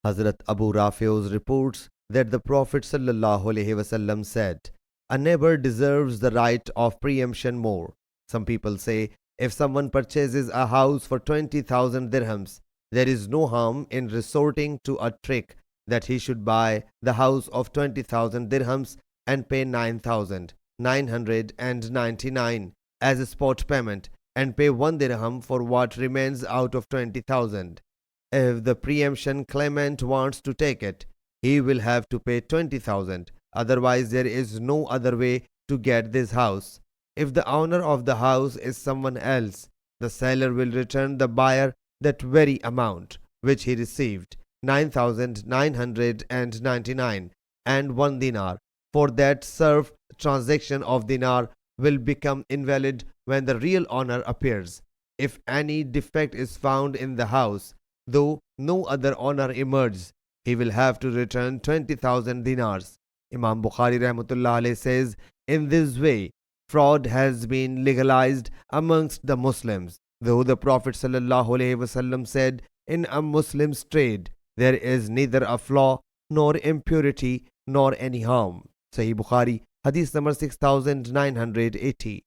Hazrat Abu Rafi'uz reports that the Prophet ﷺ said, "A neighbor deserves the right of preemption more." Some people say, if someone purchases a house for 20,000 dirhams, there is no harm in resorting to a trick that he should buy the house of 20,000 dirhams and pay 9,999 as a spot payment and pay 1 dirham for what remains out of 20,000. If the preemption claimant wants to take it, he will have to pay 20,000. Otherwise, there is no other way to get this house. If the owner of the house is someone else, the seller will return the buyer that very amount which he received, 9,999 and 1 dinar. For that serf transaction of dinar will become invalid when the real owner appears. If any defect is found in the house, though no other owner emerges, he will have to return 20,000 dinars. Imam Bukhari Rahmatullah Alayh says, in this way, fraud has been legalized amongst the Muslims. Though the Prophet ﷺ said, in a Muslim's trade, there is neither a flaw, nor impurity, nor any harm. Sahih Bukhari, Hadith number 6980.